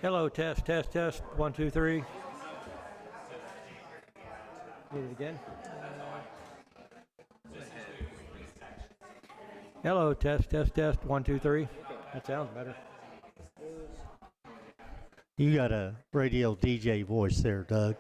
Hello, test, test, test. 1, 2, 3. Need it again? Hello, test, test, test. 1, 2, 3. That sounds better. You got a radio DJ voice there, Doug.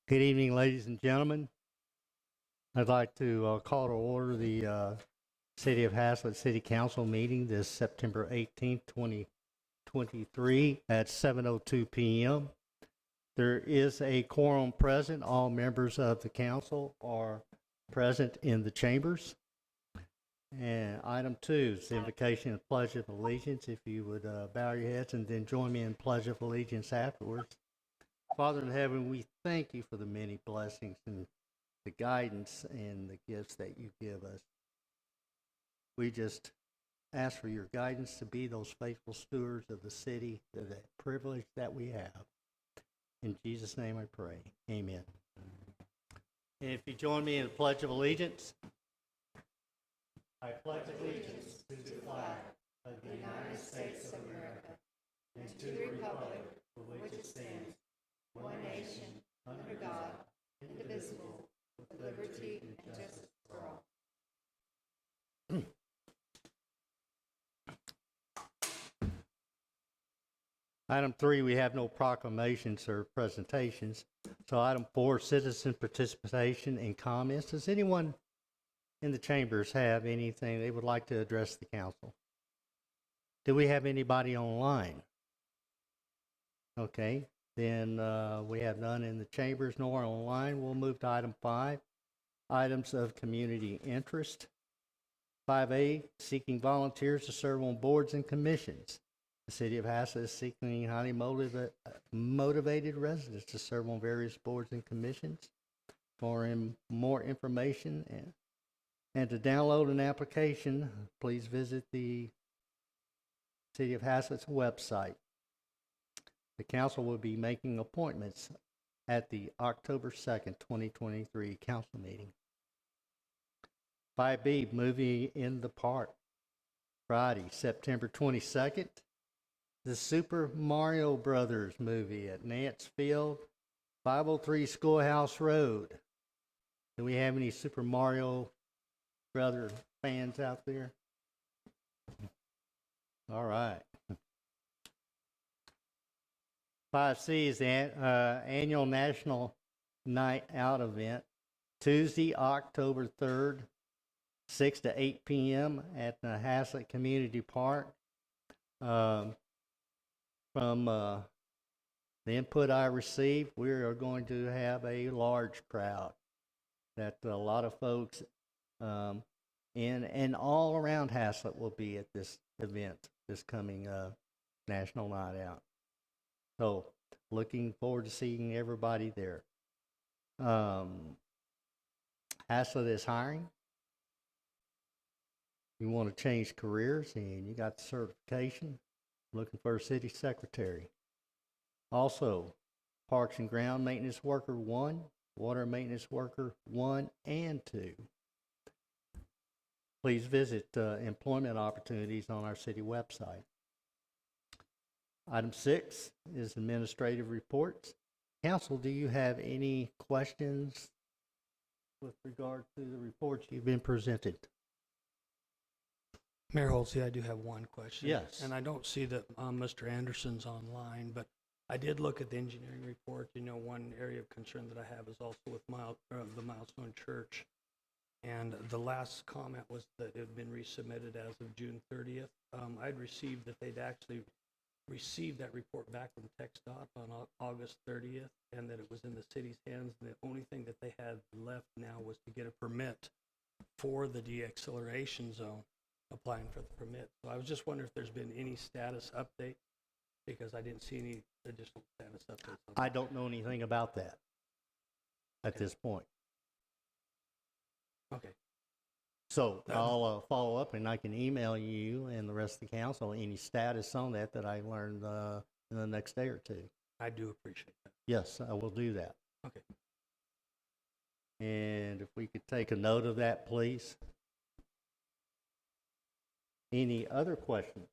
Good evening, ladies and gentlemen. I'd like to call to order the City of Haslet City Council meeting this September 18th, 2023 at 7:02 p.m. There is a quorum present. All members of the council are present in the chambers. And item 2 is the invocation of Pledge of Allegiance. If you would bow your heads and then join me in Pledge of Allegiance afterwards. Father in heaven, we thank you for the many blessings and the guidance and the gifts that you give us. We just ask for your guidance to be those faithful stewards of the city, the privilege that we have. In Jesus' name I pray. Amen. And if you join me in the Pledge of Allegiance. I pledge allegiance to the flag of the United States of America and to the republic for which it stands, one nation, under God, indivisible, with liberty and justice for all. Item 3, we have no proclamations or presentations. So item 4, citizen participation and comments. Does anyone in the chambers have anything they would like to address the council? Do we have anybody online? Okay. Then we have none in the chambers nor online. We'll move to item 5, items of community interest. 5A, seeking volunteers to serve on boards and commissions. The City of Haslet is seeking highly motivated residents to serve on various boards and commissions. For more information and to download an application, please visit the City of Haslet's website. The council will be making appointments at the October 2nd, 2023 council meeting. 5B, movie in the park. Friday, September 22nd, the Super Mario Brothers movie at Nance Field, 503 Schoolhouse Road. Do we have any Super Mario Brother fans out there? All right. 5C is the annual National Night Out event, Tuesday, October 3rd, 6 to 8 p.m. at the Haslet Community Park. From the input I received, we are going to have a large crowd. That a lot of folks in and all around Haslet will be at this event, this coming National Night Out. So, looking forward to seeing everybody there. Haslet is hiring. You want to change careers and you got the certification, looking for a city secretary. Also, Parks and Ground Maintenance Worker 1, Water Maintenance Worker 1 and 2. Please visit employment opportunities on our city website. Item 6 is administrative reports. Council, do you have any questions with regard to the reports you've been presented? Mayor Holsey, I do have one question. Yes. And I don't see that Mr. Anderson's online, but I did look at the engineering report. You know, one area of concern that I have is also with the Milestone Church. And the last comment was that it had been resubmitted as of June 30th. I'd received that they'd actually received that report back from TxDOT on August 30th, and that it was in the city's hands. And the only thing that they had left now was to get a permit for the de-acceleration zone, applying for the permit. So I was just wondering if there's been any status update, because I didn't see any additional status updates. I don't know anything about that at this point. Okay. So I'll follow up, and I can email you and the rest of the council any status on that I learned in the next day or two. I do appreciate that. Yes, I will do that. Okay. And if we could take a note of that, please. Any other questions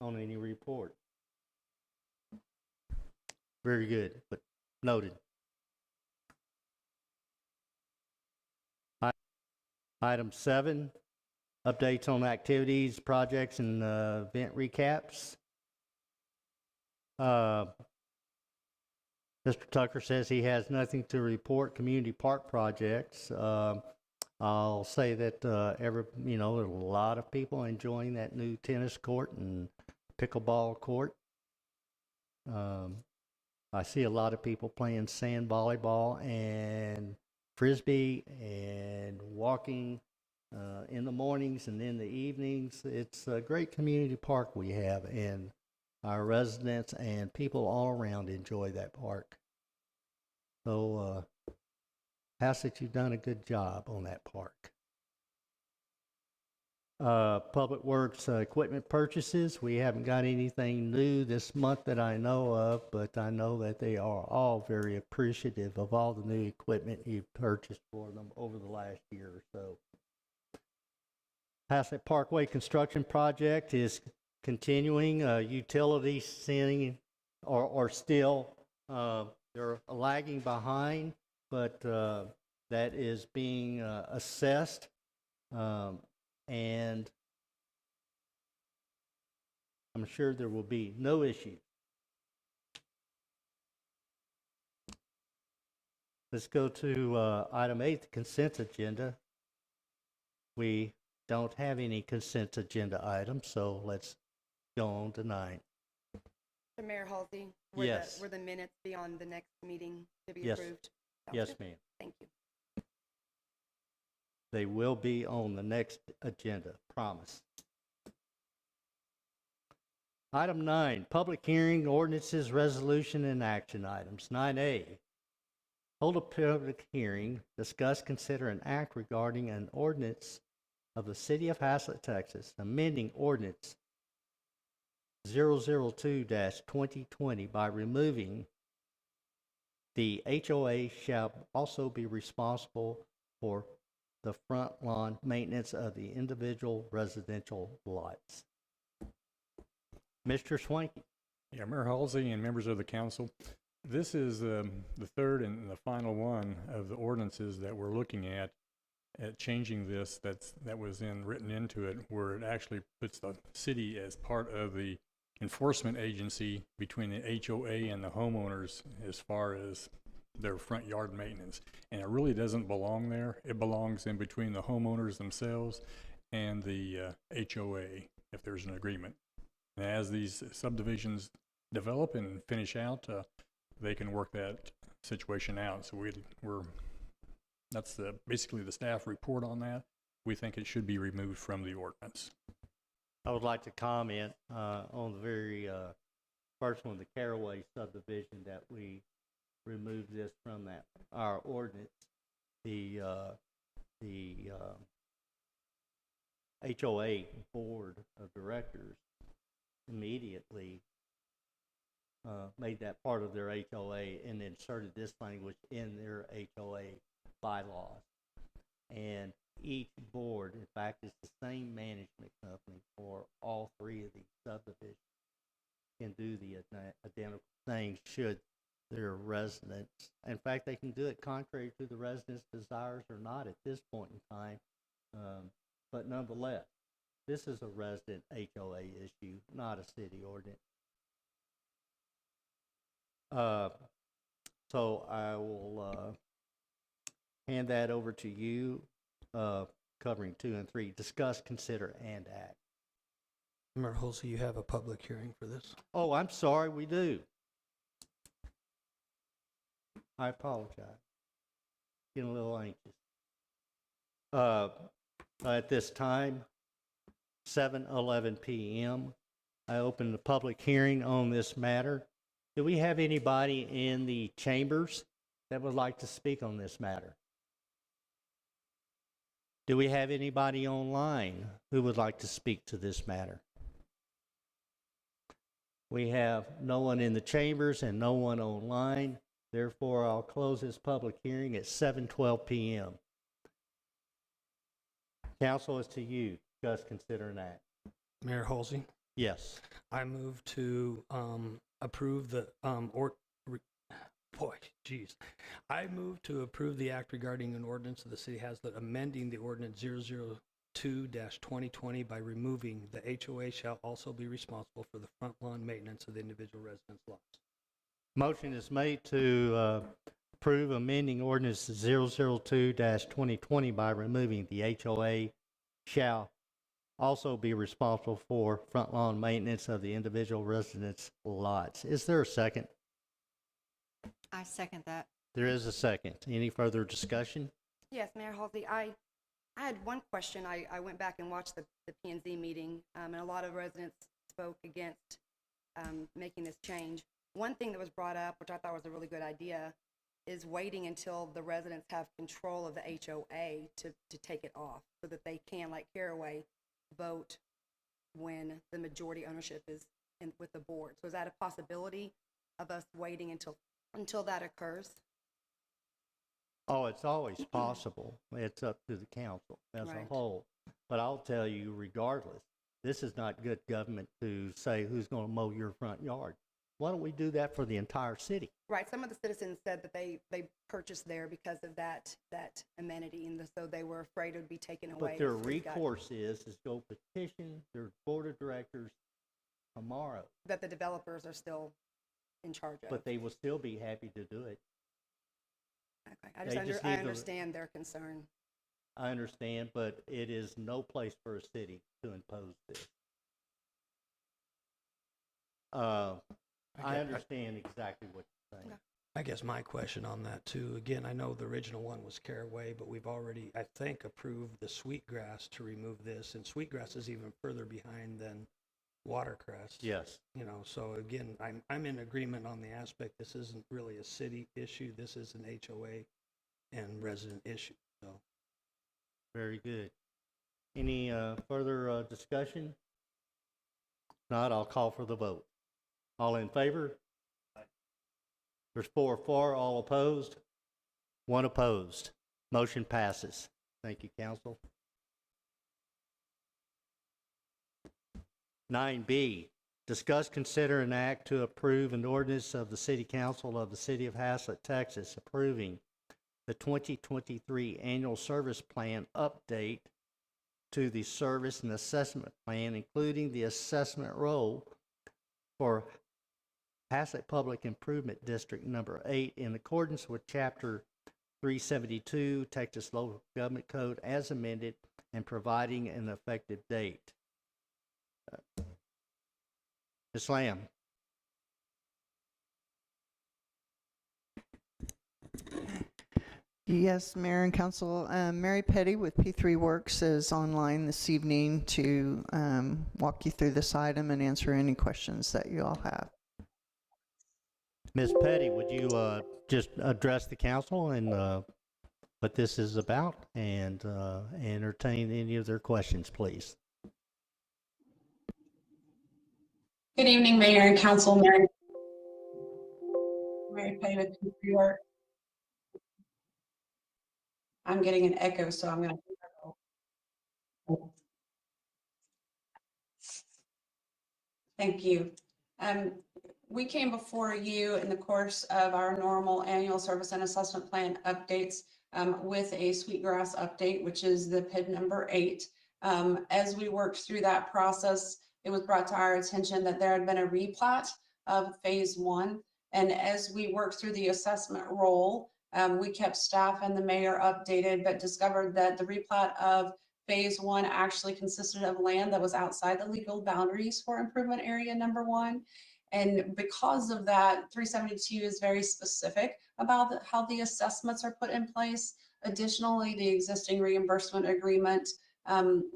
on any report? Very good, but noted. Item 7, updates on activities, projects, and event recaps. Mr. Tucker says he has nothing to report. Community park projects. I'll say that there's a lot of people enjoying that new tennis court and pickleball court. I see a lot of people playing sand volleyball and frisbee and walking in the mornings and in the evenings. It's a great community park we have, and our residents and people all around enjoy that park. So, Haslet, you've done a good job on that park. Public Works equipment purchases. We haven't got anything new this month that I know of, but I know that they are all very appreciative of all the new equipment you've purchased for them over the last year or so. Haslet Parkway construction project is continuing. Utilities sending or still they're lagging behind, but that is being assessed. And I'm sure there will be no issue. Let's go to item 8, the consent agenda. We don't have any consent agenda items, so let's go on to 9. So Mayor Halsey, Yes. were the minutes be on the next meeting to be Yes. approved? Sounds Yes, good. ma'am. Thank you. They will be on the next agenda, promise. Item 9, public hearing, ordinances, resolution, and action items. 9A, hold a public hearing, discuss, consider, and act regarding an ordinance of the City of Haslet, Texas, amending ordinance 002-2020 by removing the HOA shall also be responsible for the front lawn maintenance of the individual residential lots. Mr. Swanky. Yeah, Mayor Halsey and members of the council, this is the third and the final one of the ordinances that we're looking at changing this that was written into it, where it actually puts the city as part of the enforcement agency between the HOA and the homeowners as far as their front yard maintenance. And it really doesn't belong there. It belongs in between the homeowners themselves and the HOA, if there's an agreement. And as these subdivisions develop and finish out, they can work that situation out. So that's basically the staff report on that. We think it should be removed from the ordinance. I would like to comment on the very first one, the Caraway subdivision, that we removed this from our ordinance. The HOA board of directors immediately made that part of their HOA and inserted this language in their HOA bylaws. And each board, in fact, is the same management company for all 3 of these subdivisions, can do the identical thing should their residents. In fact, they can do it contrary to the residents' desires or not at this point in time. But nonetheless, this is a resident HOA issue, not a city ordinance. So I will hand that over to you, covering 2 and 3. Discuss, consider, and act. Mayor Halsey, you have a public hearing for this? Oh, I'm sorry, we do. I apologize. Getting a little anxious. At this time, 7:11 p.m., I open the public hearing on this matter. Do we have anybody in the chambers that would like to speak on this matter? Do we have anybody online who would like to speak to this matter? We have no one in the chambers and no one online. Therefore, I'll close this public hearing at 7:12 p.m. Council, is to you. Discuss, consider, and act. Mayor Halsey, Yes. I move to approve the I move to approve the act regarding an ordinance of the City of Haslet amending the ordinance 002-2020 by removing the HOA shall also be responsible for the front lawn maintenance of the individual residence lots. Motion is made to approve amending ordinance 002-2020 by removing the HOA shall also be responsible for front lawn maintenance of the individual residence lots. Is there a second? I second that. There is a second. Any further discussion? Yes, Mayor Halsey, I had one question. I went back and watched the P&Z meeting, and a lot of residents spoke against making this change. One thing that was brought up, which I thought was a really good idea, is waiting until the residents have control of the HOA to take it off so that they can, like Caraway, vote when the majority ownership is with the board. So is that a possibility of us waiting until that occurs? Oh, it's always possible. It's up to the council as a Right. whole. But I'll tell you, regardless, this is not good government to say who's going to mow your front yard. Why don't we do that for the entire city? Right. Some of the citizens said that they purchased there because of that amenity, and so they were afraid it would be taken away. But their So we got- recourse is go petition their board of directors tomorrow. that the developers are still in charge of. But they will still be happy to do it. Okay. I they just I need to- understand their concern. I understand, but it is no place for a city to impose this. I understand exactly what you're saying. Okay. I guess my question on that too, again, I know the original one was Caraway, but we've already, I think, approved the Sweetgrass to remove this, and Sweetgrass is even further behind than Watercress. Yes. You know, so again, I'm in agreement on the aspect, this isn't really a city issue, this is an HOA and resident issue, so. Very good. Any further discussion? If not, I'll call for the vote. All in favor? There's 4 for, all opposed? 1 opposed. Motion passes. Thank you, council. 9B, discuss, consider, and act to approve an ordinance of the City Council of the City of Haslet, Texas, approving the 2023 Annual Service Plan update to the Service and Assessment Plan, including the assessment role for Haslet Public Improvement District Number 8 in accordance with Chapter 372 Texas Local Government Code as amended and providing an effective date. Ms. Lamb. Yes, Mayor and Council. Mary Petty with P3 Works is online this evening to walk you through this item and answer any questions that you all have. Ms. Petty, would you just address the council and what this is about and entertain any of their questions, please? Good evening, Mayor and Council. Mary Petty with P3 Works. I'm getting an echo, so I'm going to. Thank you. We came before you in the course of our normal annual service and assessment plan updates with a Sweetgrass update, which is the PID number 8. As we worked through that process, it was brought to our attention that there had been a replat of phase 1. And as we worked through the assessment role, we kept staff and the mayor updated, but discovered that the replat of phase 1 actually consisted of land that was outside the legal boundaries for improvement area number 1. And because of that, 372 is very specific about how the assessments are put in place. Additionally, the existing reimbursement agreement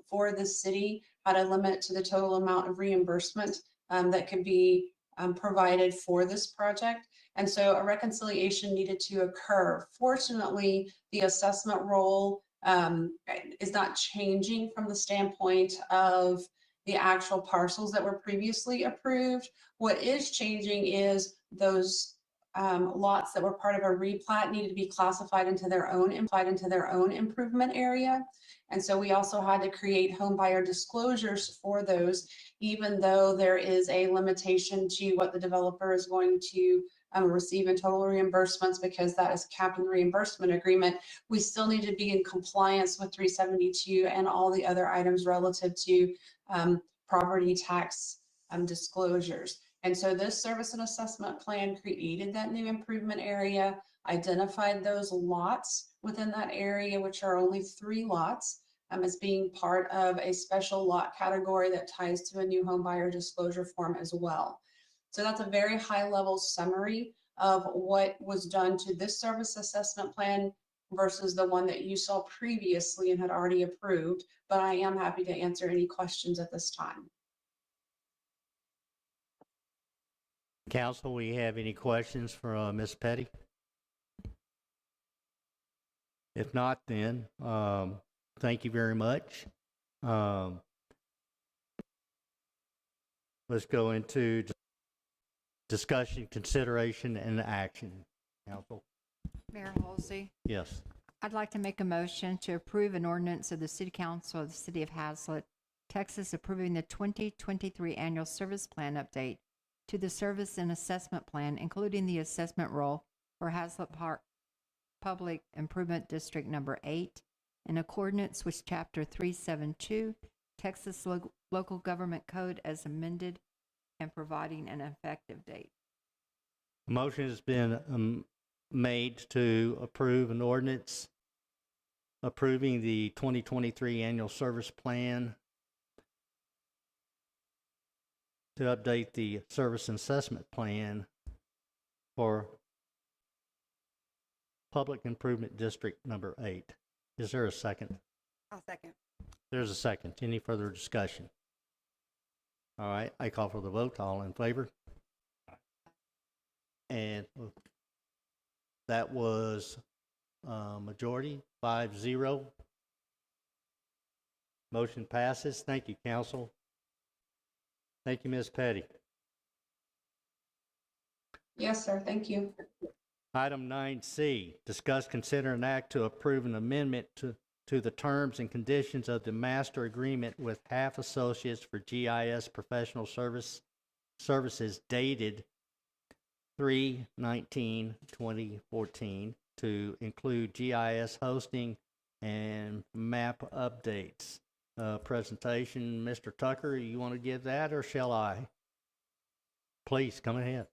for the city had a limit to the total amount of reimbursement that could be provided for this project. And so a reconciliation needed to occur. Fortunately, the assessment role is not changing from the standpoint of the actual parcels that were previously approved. What is changing is those lots that were part of a replat needed to be classified into their own improvement area. And so we also had to create home buyer disclosures for those, even though there is a limitation to what the developer is going to receive in total reimbursements, because that is capped in the reimbursement agreement. We still need to be in compliance with 372 and all the other items relative to property tax disclosures. And so this service and assessment plan created that new improvement area, identified those lots within that area, which are only 3 lots, as being part of a special lot category that ties to a new home buyer disclosure form as well. So that's a very high level summary of what was done to this service assessment plan versus the one that you saw previously and had already approved. But I am happy to answer any questions at this time. Council, we have any questions for Ms. Petty? If not, then thank you very much. Let's go into discussion, consideration, and action. Council? Mayor Halsey, Yes. I'd like to make a motion to approve an ordinance of the City Council of the City of Haslet, Texas, approving the 2023 Annual Service Plan update to the Service and Assessment Plan, including the assessment role for Haslet Park Public Improvement District Number 8, in accordance with Chapter 372, Texas Local Government Code as amended, and providing an effective date. Motion has been made to approve an ordinance approving the 2023 Annual Service Plan to update the Service and Assessment Plan for Public Improvement District Number 8. Is there a second? I'll second. There's a second. Any further discussion? All right, I call for the vote. All in favor? And that was majority, 5-0. Motion passes. Thank you, council. Thank you, Ms. Petty. Yes, sir. Thank you. Item 9C, discuss, consider, and act to approve an amendment to the terms and conditions of the master agreement with Half Associates for GIS professional services dated 3/19/2014 to include GIS hosting and map updates. Presentation, Mr. Tucker, you want to give that or shall I? Please, come ahead.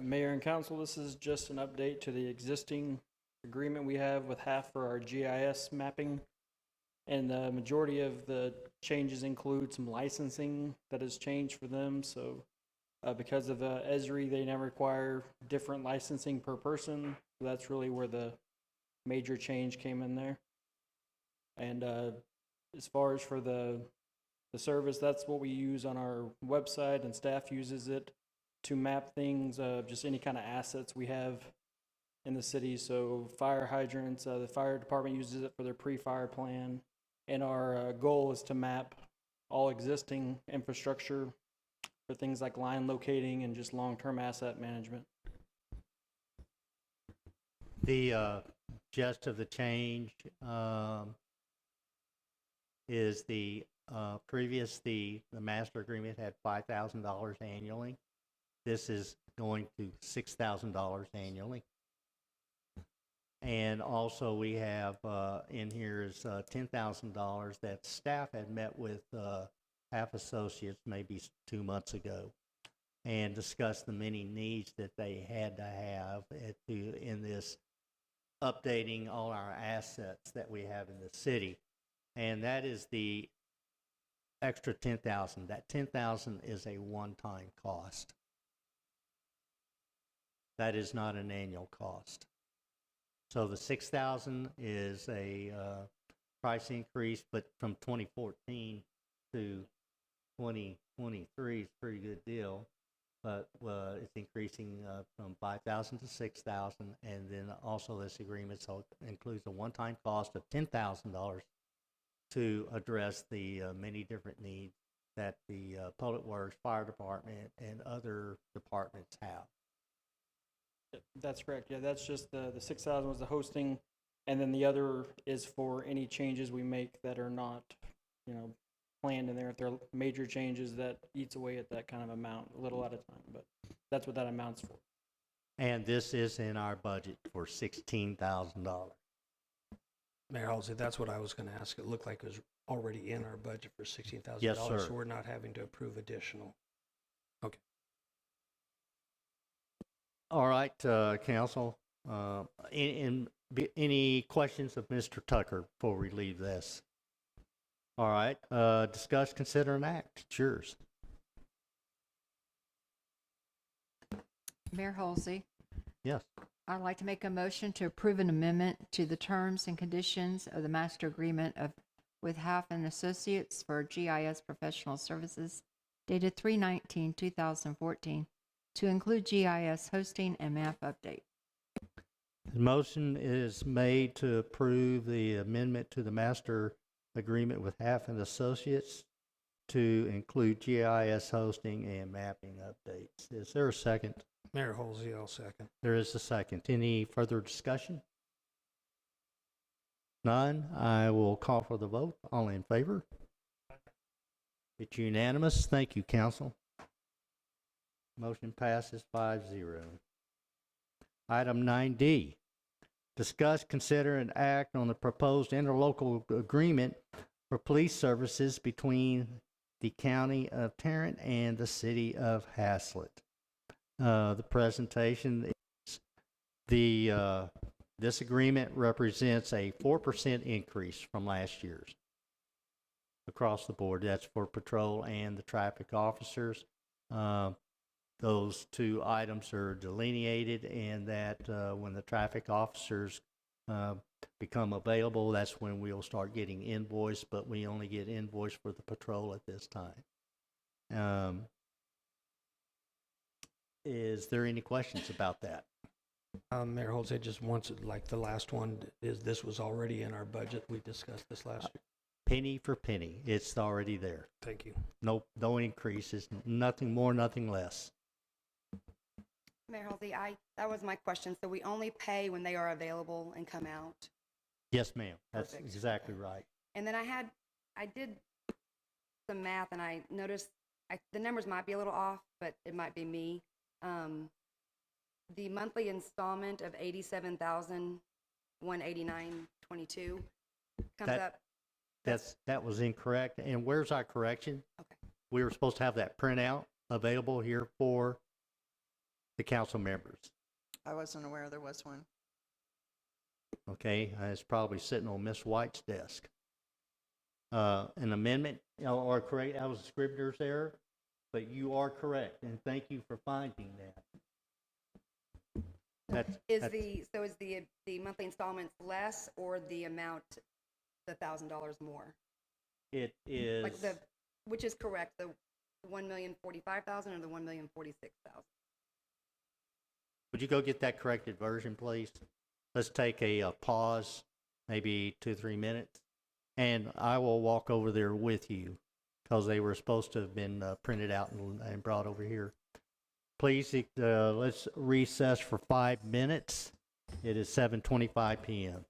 Mayor and Council, this is just an update to the existing agreement we have with HAF for our GIS mapping. And the majority of the changes include some licensing that has changed for them. So because of ESRI, they now require different licensing per person. So that's really where the major change came in there. And as far as for the service, that's what we use on our website, and staff uses it to map things, just any kind of assets we have in the city. So fire hydrants, the fire department uses it for their pre-fire plan. And our goal is to map all existing infrastructure for things like line locating and just long-term asset management. The gist of the change is the master agreement had $5,000 annually. This is going to $6,000 annually. And also we have in here is $10,000 that staff had met with Half Associates maybe 2 months ago and discussed the many needs that they had to have in this updating all our assets that we have in the city. And that is the extra $10,000. That $10,000 is a one-time cost. That is not an annual cost. So the 6,000 is a price increase, but from 2014 to 2023 is a pretty good deal. But it's increasing from 5,000 to 6,000, and then also this agreement includes a one-time cost of $10,000 to address the many different needs that the Public Works, Fire Department, and other departments have. That's correct. Yeah, that's just the 6,000 was the hosting, and then the other is for any changes we make that are not, planned in there. If there are major changes, that eats away at that kind of amount a little at a time, but that's what that amounts for. And this is in our budget for $16,000. Mayor Halsey, that's what I was going to ask. It looked like it was already in our budget for $16,000. Yes, sir. So we're not having to approve additional. Okay. All right, council. Any questions of Mr. Tucker before we leave this? All right. Discuss, consider, and act. It's yours. Mayor Halsey, Yes. I'd like to make a motion to approve an amendment to the terms and conditions of the master agreement with Half and Associates for GIS professional services dated 3/19/2014 to include GIS hosting and map update. The motion is made to approve the amendment to the master agreement with Half and Associates to include GIS hosting and mapping updates. Is there a second? Mayor Halsey, I'll second. There is a second. Any further discussion? None. I will call for the vote. All in favor? It's unanimous. Thank you, council. Motion passes 5-0. Item 9D. Discuss, consider, and act on the proposed interlocal agreement for police services between the County of Tarrant and the City of Haslet. The presentation is this agreement represents a 4% increase from last year's across the board. That's for patrol and the traffic officers. Those two items are delineated, and that when the traffic officers become available, that's when we'll start getting invoiced, but we only get invoiced for the patrol at this time. Is there any questions about that? Mayor Halsey, just once, like the last one, this was already in our budget. We discussed this last year. Penny for penny, it's already there. Thank you. No increases, nothing more, nothing less. Mayor Halsey, that was my question. So we only pay when they are available and come out? Yes, ma'am. That's Perfect. exactly right. And then I did some math, and I noticed the numbers might be a little off, but it might be me. The monthly installment of $87,189.22 comes up. That was incorrect. And where's our correction? Okay. We were supposed to have that printout available here for the council members. I wasn't aware there was one. Okay, it's probably sitting on Miss White's desk. An amendment, or correct, that was a scrivener's error, but you are correct, and thank you for finding that. Is the monthly installments less, or the amount, the $1,000 more? It is. Which is correct, the $1,045,000 or the $1,046,000? Would you go get that corrected version, please? Let's take a pause, maybe 2-3 minutes, and I will walk over there with you because they were supposed to have been printed out and brought over here. Please, let's recess for 5 minutes. It is 7:25 p.m.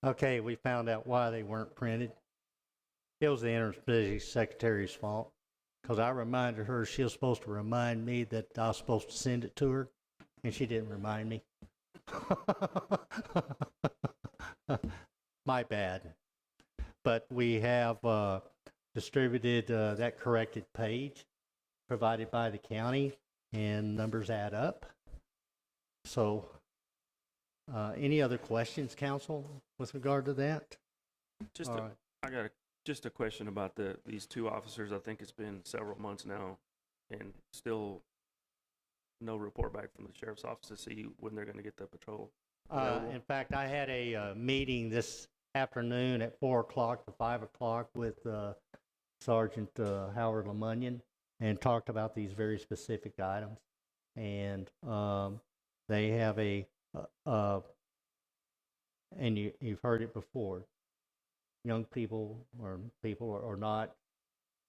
Okay, we found out why they weren't printed. It was the interim secretary's fault, because I reminded her she was supposed to remind me that I was supposed to send it to her, and she didn't remind me. My bad. But we have distributed that corrected page provided by the county, and numbers add up. So, any other questions, council, with regard to that? Just All a, right. I got just a question about these two officers. I think it's been several months now, and still no report back from the sheriff's office to see when they're going to get the patrol. In fact, I had a meeting this afternoon at 4 o'clock to 5 o'clock with Sergeant Howard Lemunion, and talked about these very specific items. And they have and you've heard it before, young people are not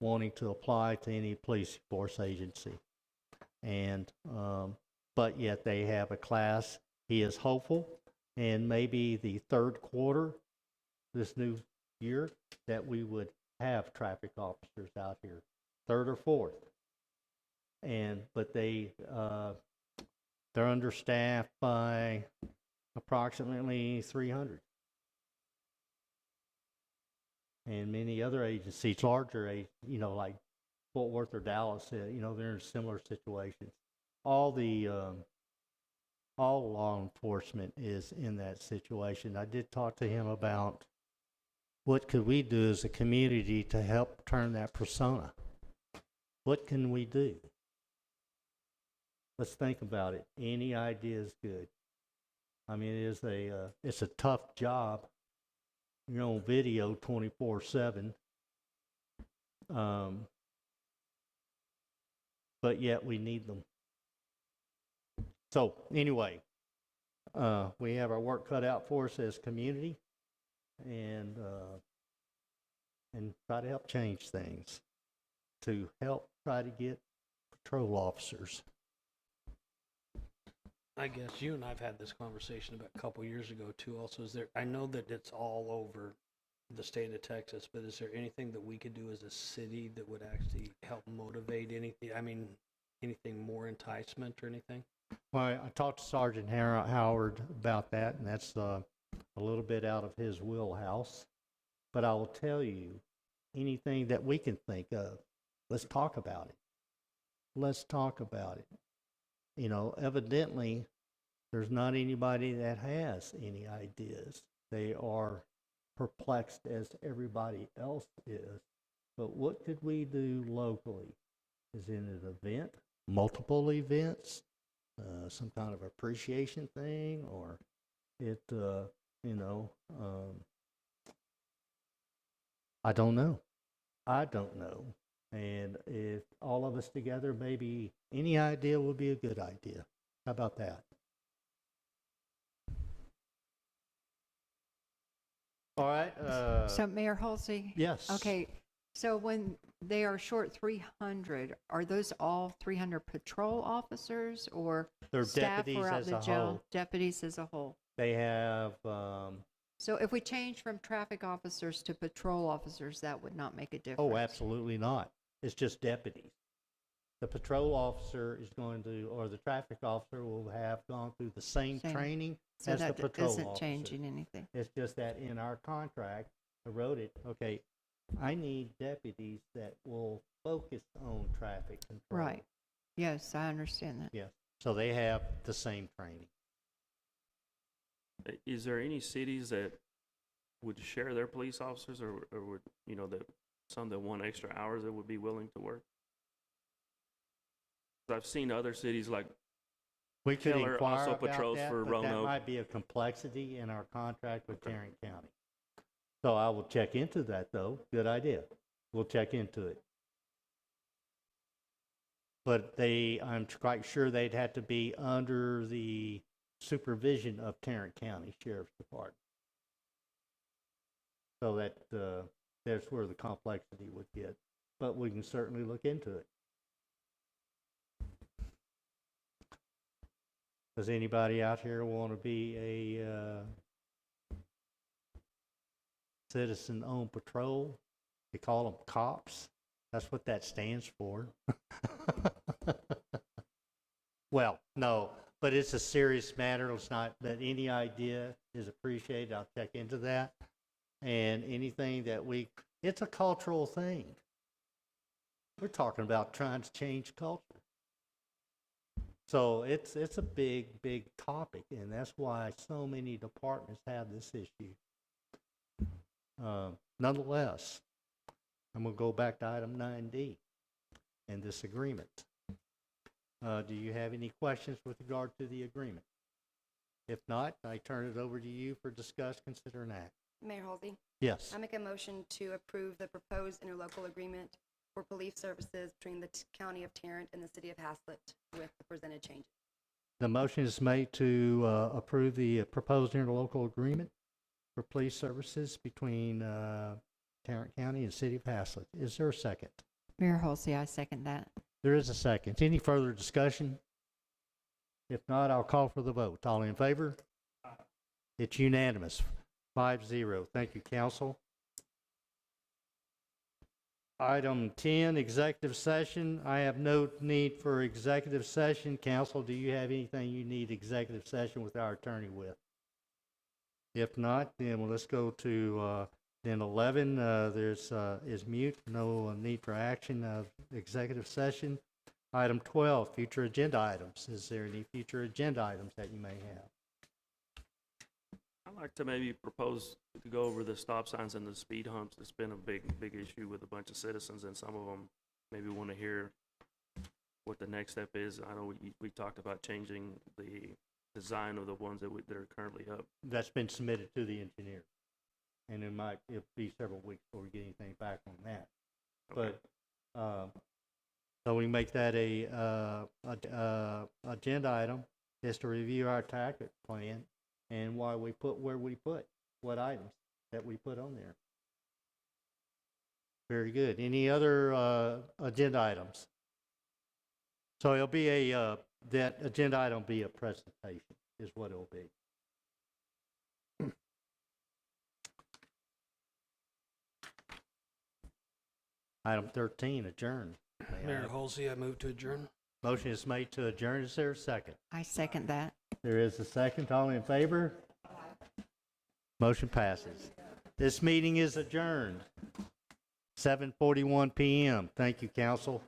wanting to apply to any police force agency. And but yet they have a class. He is hopeful, and maybe the third quarter this new year that we would have traffic officers out here, third or fourth. But they're understaffed by approximately 300. And many other agencies, larger, like Fort Worth or Dallas, they're in similar situations. All law enforcement is in that situation. I did talk to him about what could we do as a community to help turn that persona. What can we do? Let's think about it. Any idea is good. I mean, it's a tough job. You're on video 24/7. But yet we need them. So anyway, we have our work cut out for us as community, and try to help change things, to help try to get patrol officers. I guess you and I've had this conversation about a couple years ago too. Also, I know that it's all over the state of Texas, but is there anything that we could do as a city that would actually help motivate anything? I mean, anything more enticement or anything? Well, I talked to Sergeant Howard about that, and that's a little bit out of his wheelhouse. But I will tell you, anything that we can think of, let's talk about it. Let's talk about it. Evidently, there's not anybody that has any ideas. They are perplexed as everybody else is. But what could we do locally? Is it an event, multiple events, some kind of appreciation thing, or I don't know. And if all of us together, maybe any idea would be a good idea. How about that? All right. So Mayor Halsey? Yes. Okay, so when they are short 300, are those all 300 patrol officers or They're staff deputies or out as the a jail? whole. Deputies as a whole. They have, So if we change from traffic officers to patrol officers, that would not make a difference? oh, absolutely not. It's just deputies. The patrol officer is going to, or the traffic officer will have gone through the same training So as the that patrol isn't officer. changing anything. It's just that in our contract, I wrote it, okay, I need deputies that will focus on traffic control. Right. Yes, I understand that. Yes. So they have the same training. Is there any cities that would share their police officers, or would, some that want extra hours that would be willing to work? I've seen other cities like We could Keller inquire also about patrols that, for but that Roanoke. might be a complexity in our contract with Tarrant County. So I will check into that, though. Good idea. We'll check into it. But I'm quite sure they'd have to be under the supervision of Tarrant County Sheriff's Department. So that's where the complexity would get. But we can certainly look into it. Does anybody out here want to be citizen-owned patrol. They call them cops. That's what that stands for. Well, no, but it's a serious matter. It's not, but any idea is appreciated. I'll check into that. And anything that it's a cultural thing. We're talking about trying to change culture. So it's a big, big topic, and that's why so many departments have this issue. Nonetheless, I'm going to go back to item 9D in this agreement. Do you have any questions with regard to the agreement? If not, I turn it over to you for discuss, consider, and act. Mayor Halsey, Yes. I make a motion to approve the proposed interlocal agreement for police services between the County of Tarrant and the City of Haslet with the presented changes. The motion is made to approve the proposed interlocal agreement for police services between Tarrant County and City of Haslet. Is there a second? Mayor Halsey, I second that. There is a second. Any further discussion? If not, I'll call for the vote. All in favor? It's unanimous, 5-0. Thank you, council. Item 10, executive session. I have no need for executive session. Council, do you have anything you need executive session with our attorney with? If not, then let's go to then 11. Is mute. No need for action of executive session. Item 12, future agenda items. Is there any future agenda items that you may have? I'd like to maybe propose to go over the stop signs and the speed humps. It's been a big issue with a bunch of citizens, and some of them maybe want to hear what the next step is. I know we talked about changing the design of the ones that are currently up. That's been submitted to the engineer, and it'll be several weeks before we get anything back on that. Okay. But so we make that a agenda item is to review our tactic plan and why we put where we put what items that we put on there. Very good. Any other agenda items? So it'll be that agenda item will be a presentation is what it'll be. Item 13, adjourn. Mayor Halsey, I move to adjourn. Motion is made to adjourn. Is there a second? I second that. There is a second. All in favor? Motion passes. This meeting is adjourned. 7:41 p.m. Thank you, council.